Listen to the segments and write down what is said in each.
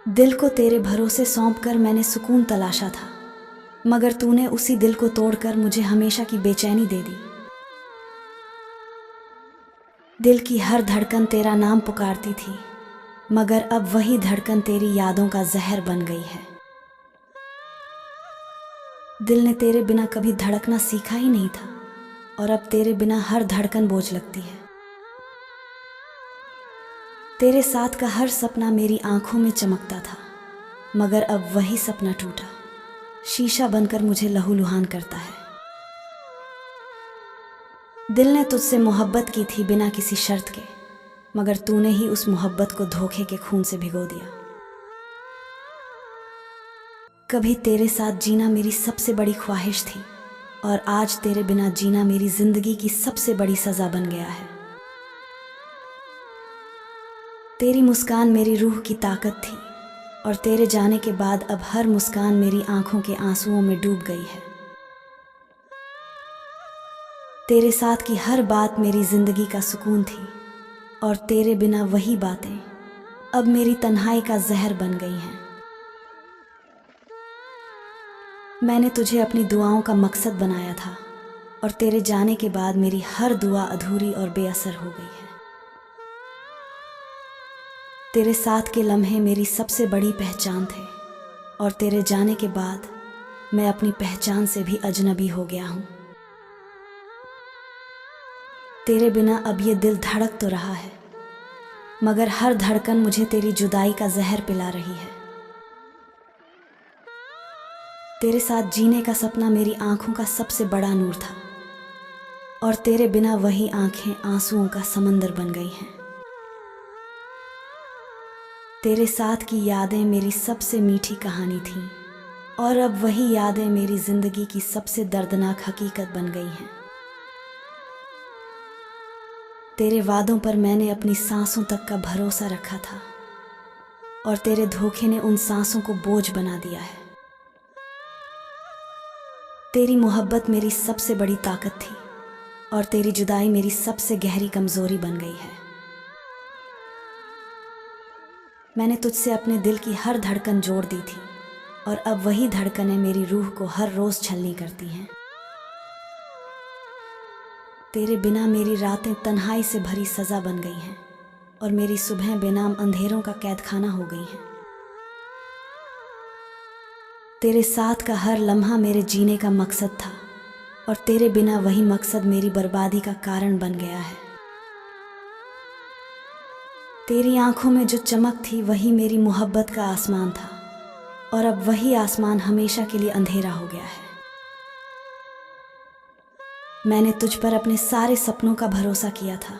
दिल को तेरे भरोसे सौंपकर मैंने सुकून तलाशा था, मगर तूने उसी दिल को तोड़कर मुझे हमेशा की बेचैनी दे दी। दिल की हर धड़कन तेरा नाम पुकारती थी, मगर अब वही धड़कन तेरी यादों का जहर बन गई है। दिल ने तेरे बिना कभी धड़कना सीखा ही नहीं था, और अब तेरे बिना हर धड़कन बोझ लगती है। तेरे साथ का हर सपना मेरी आंखों में चमकता था, मगर अब वही सपना टूटा शीशा बनकर मुझे लहूलुहान करता है। दिल ने तुझसे मोहब्बत की थी बिना किसी शर्त के, मगर तूने ही उस मोहब्बत को धोखे के खून से भिगो दिया। कभी तेरे साथ जीना मेरी सबसे बड़ी ख्वाहिश थी, और आज तेरे बिना जीना मेरी जिंदगी की सबसे बड़ी सजा बन गया है। तेरी मुस्कान मेरी रूह की ताकत थी, और तेरे जाने के बाद अब हर मुस्कान मेरी आंखों के आंसुओं में डूब गई है। तेरे साथ की हर बात मेरी जिंदगी का सुकून थी, और तेरे बिना वही बातें अब मेरी तन्हाई का जहर बन गई हैं। मैंने तुझे अपनी दुआओं का मकसद बनाया था, और तेरे जाने के बाद मेरी हर दुआ अधूरी और बेअसर हो गई है। तेरे साथ के लम्हे मेरी सबसे बड़ी पहचान थे, और तेरे जाने के बाद मैं अपनी पहचान से भी अजनबी हो गया हूँ। तेरे बिना अब ये दिल धड़क तो रहा है, मगर हर धड़कन मुझे तेरी जुदाई का जहर पिला रही है। तेरे साथ जीने का सपना मेरी आंखों का सबसे बड़ा नूर था, और तेरे बिना वही आंखें आंसुओं का समंदर बन गई हैं। तेरे साथ की यादें मेरी सबसे मीठी कहानी थीं, और अब वही यादें मेरी जिंदगी की सबसे दर्दनाक हकीकत बन गई हैं। तेरे वादों पर मैंने अपनी सांसों तक का भरोसा रखा था, और तेरे धोखे ने उन सांसों को बोझ बना दिया है। तेरी मोहब्बत मेरी सबसे बड़ी ताकत थी, और तेरी जुदाई मेरी सबसे गहरी कमजोरी बन गई है। मैंने तुझसे अपने दिल की हर धड़कन जोड़ दी थी, और अब वही धड़कनें मेरी रूह को हर रोज छलनी करती हैं। तेरे बिना मेरी रातें तन्हाई से भरी सजा बन गई हैं, और मेरी सुबह बेनाम अंधेरों का कैदखाना हो गई हैं। तेरे साथ का हर लम्हा मेरे जीने का मकसद था, और तेरे बिना वही मकसद मेरी बर्बादी का कारण बन गया है। तेरी आंखों में जो चमक थी वही मेरी मोहब्बत का आसमान था, और अब वही आसमान हमेशा के लिए अंधेरा हो गया है। मैंने तुझ पर अपने सारे सपनों का भरोसा किया था,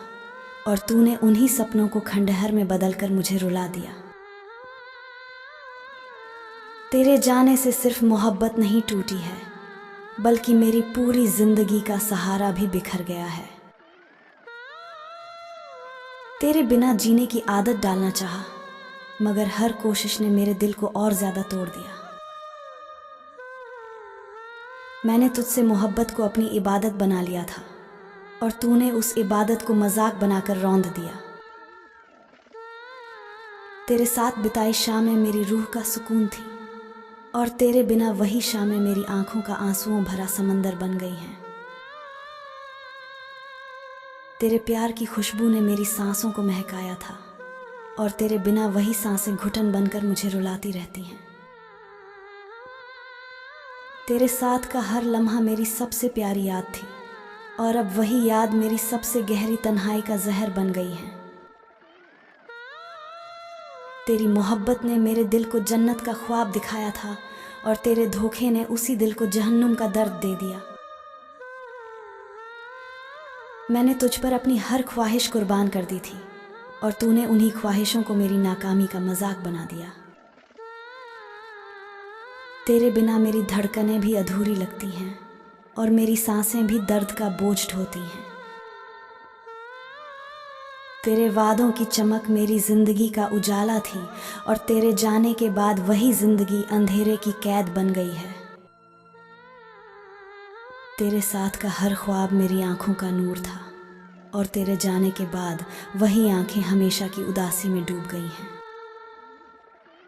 और तूने उन्हीं सपनों को खंडहर में बदलकर मुझे रुला दिया। तेरे जाने से सिर्फ मोहब्बत नहीं टूटी है, बल्कि मेरी पूरी जिंदगी का सहारा भी बिखर गया है। तेरे बिना जीने की आदत डालना चाहा, मगर हर कोशिश ने मेरे दिल को और ज्यादा तोड़ दिया। मैंने तुझसे मोहब्बत को अपनी इबादत बना लिया था, और तूने उस इबादत को मजाक बनाकर रौंद दिया। तेरे साथ बिताई शामें मेरी रूह का सुकून थी, और तेरे बिना वही शामें मेरी आंखों का आंसुओं भरा समंदर बन गई हैं। तेरे प्यार की खुशबू ने मेरी सांसों को महकाया था, और तेरे बिना वही सांसें घुटन बनकर मुझे रुलाती रहती हैं। तेरे साथ का हर लम्हा मेरी सबसे प्यारी याद थी, और अब वही याद मेरी सबसे गहरी तन्हाई का जहर बन गई है। तेरी मोहब्बत ने मेरे दिल को जन्नत का ख्वाब दिखाया था, और तेरे धोखे ने उसी दिल को जहन्नुम का दर्द दे दिया। मैंने तुझ पर अपनी हर ख्वाहिश कुर्बान कर दी थी, और तूने उन्हीं ख्वाहिशों को मेरी नाकामी का मजाक बना दिया। तेरे बिना मेरी धड़कनें भी अधूरी लगती हैं, और मेरी सांसें भी दर्द का बोझ ढोती हैं। तेरे वादों की चमक मेरी जिंदगी का उजाला थी, और तेरे जाने के बाद वही जिंदगी अंधेरे की कैद बन गई है। तेरे साथ का हर ख्वाब मेरी आंखों का नूर था, और तेरे जाने के बाद वही आंखें हमेशा की उदासी में डूब गई हैं।